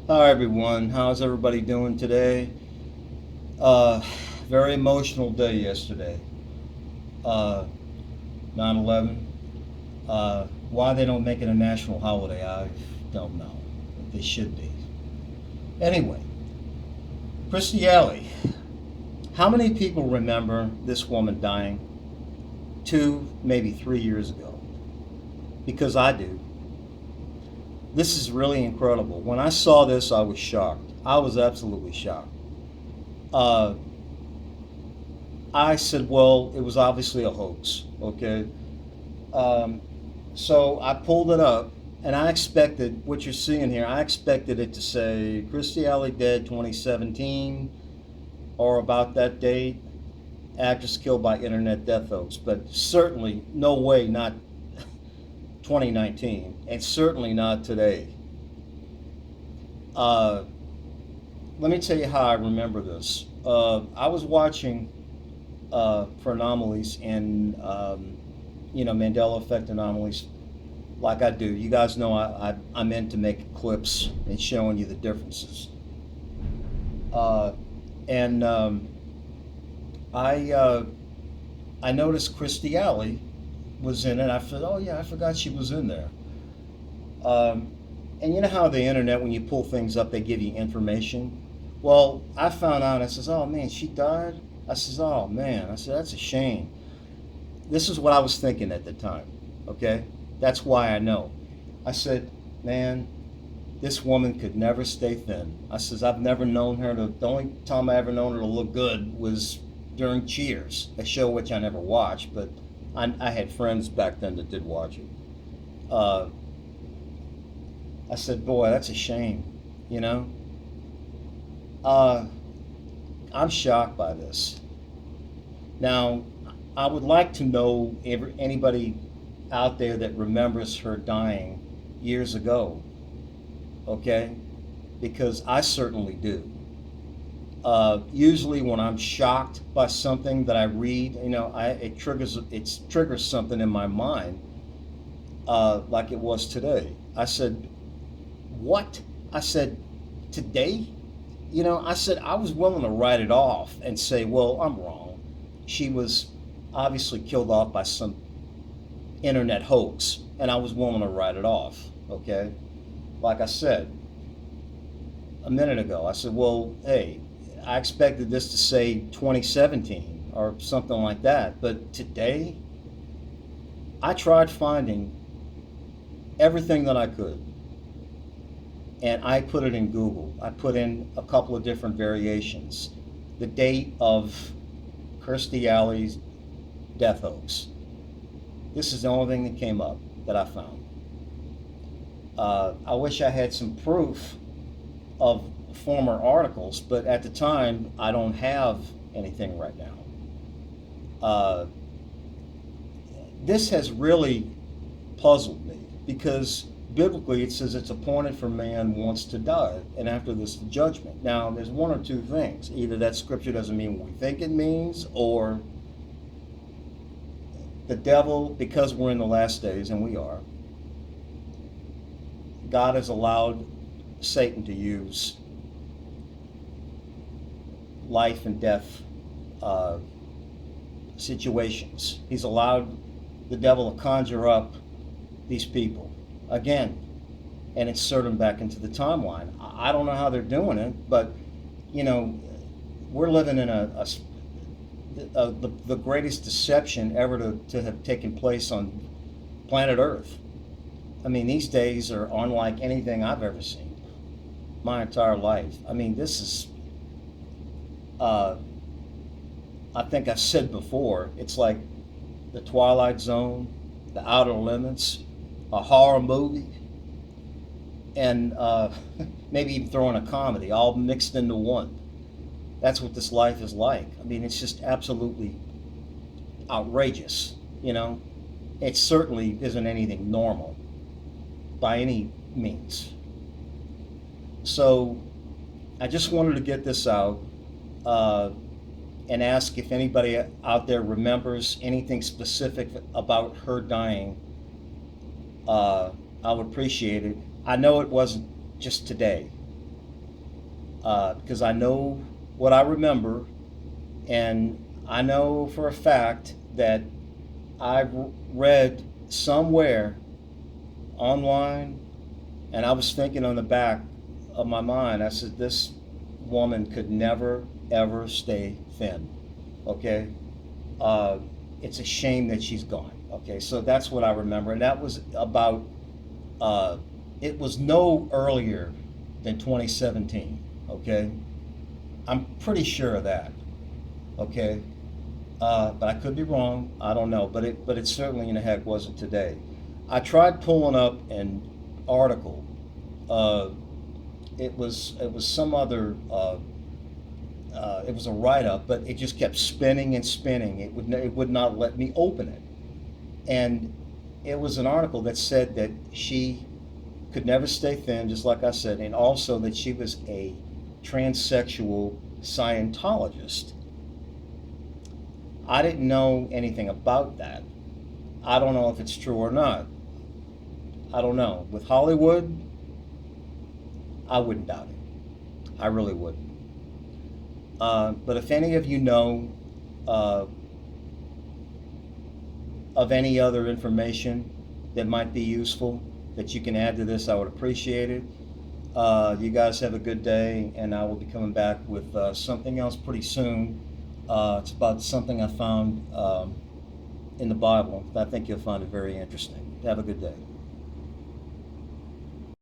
Hi everyone, how's everybody doing today? Uh, Very emotional day yesterday. Uh, 9/11. Why they don't make it a national holiday, I don't know. They should be. Anyway, Kirstie Alley. How many people remember this woman dying 2, maybe 3 years ago? Because I do. This is really incredible. When I saw this, I was shocked. I was absolutely shocked. Uh, I said, well, it was obviously a hoax, okay? Um, so I pulled it up, and I expected what you're seeing here. I expected it to say Kirstie Alley dead 2017 or about that date, actress killed by internet death hoax. But certainly, no way, not 2019, and certainly not today. Uh, Let me tell you how I remember this. I was watching for anomalies and Mandela effect anomalies like I do. You guys know I'm into making clips and showing you the differences. Uh, and I I noticed Kirstie Alley was in it. I said, oh yeah, I forgot she was in there. Um, and you know how the internet, when you pull things up, they give you information. Well, I found out. I says, oh man, she died. I says, oh man. I said, that's a shame. This is what I was thinking at the time. Okay, that's why I know. I said, man, this woman could never stay thin. I says, I've never known her to, the only time I ever known her to look good was during Cheers, a show which I never watched, but I had friends back then that did watch it. Uh, I said, boy, that's a shame, you know? Uh, I'm shocked by this. Now, I would like to know if anybody out there that remembers her dying years ago, okay? Because I certainly do. Usually, when I'm shocked by something that I read, it triggers something in my mind, like it was today. I said, "What?" I said, "Today?" I said I was willing to write it off and say, "Well, I'm wrong. She was obviously killed off by some internet hoax," and I was willing to write it off. Okay, like I said a minute ago, I said, "Well, hey, I expected this to say 2017 or something like that, but today." I tried finding everything that I could, and I put it in Google. I put in a couple of different variations. The date of Kirstie Alley's death hoax. This is the only thing that came up that I found. I wish I had some proof of former articles, but at the time, I don't have anything right now. Uh, this has really puzzled me because biblically it says it's appointed for man once to die, and after this, the judgment. Now, there's one or two things. Either that scripture doesn't mean what we think it means, or the devil, because we're in the last days, and we are, God has allowed Satan to use life and death uh, situations. He's allowed the devil to conjure up these people again and insert them back into the timeline. I don't know how they're doing it, but you know, we're living in the greatest deception ever to have taken place on planet Earth. I mean, these days are unlike anything I've ever seen my entire life. I mean, this is, uh, I think I've said before, it's like the Twilight Zone, the Outer Limits, a horror movie, and maybe even throwing a comedy all mixed into one. That's what this life is like. I mean, it's just absolutely outrageous, you know? It certainly isn't anything normal by any means. So I just wanted to get this out uh, and ask if anybody out there remembers anything specific about her dying. I would appreciate it. I know it wasn't just today. because I know what I remember, and I know for a fact that I read somewhere online, and I was thinking on the back of my mind, I said, this woman could never, ever stay thin. Okay? Uh, it's a shame that she's gone. Okay, so that's what I remember. And that was about, uh, it was no earlier than 2017. Okay? I'm pretty sure of that. Okay? But I could be wrong. I don't know. But it certainly in the heck wasn't today. I tried pulling up an article. Uh, it was some other. It was a write up, but it just kept spinning and spinning. It would not let me open it, and it was an article that said that she could never stay thin, just like I said, and also that she was a transsexual Scientologist. I didn't know anything about that. I don't know if it's true or not. I don't know. With Hollywood, I wouldn't doubt it. I really wouldn't. But if any of you know uh, of any other information that might be useful that you can add to this, I would appreciate it. You guys have a good day, and I will be coming back with something else pretty soon. It's about something I found in the Bible. I think you'll find it very interesting. Have a good day.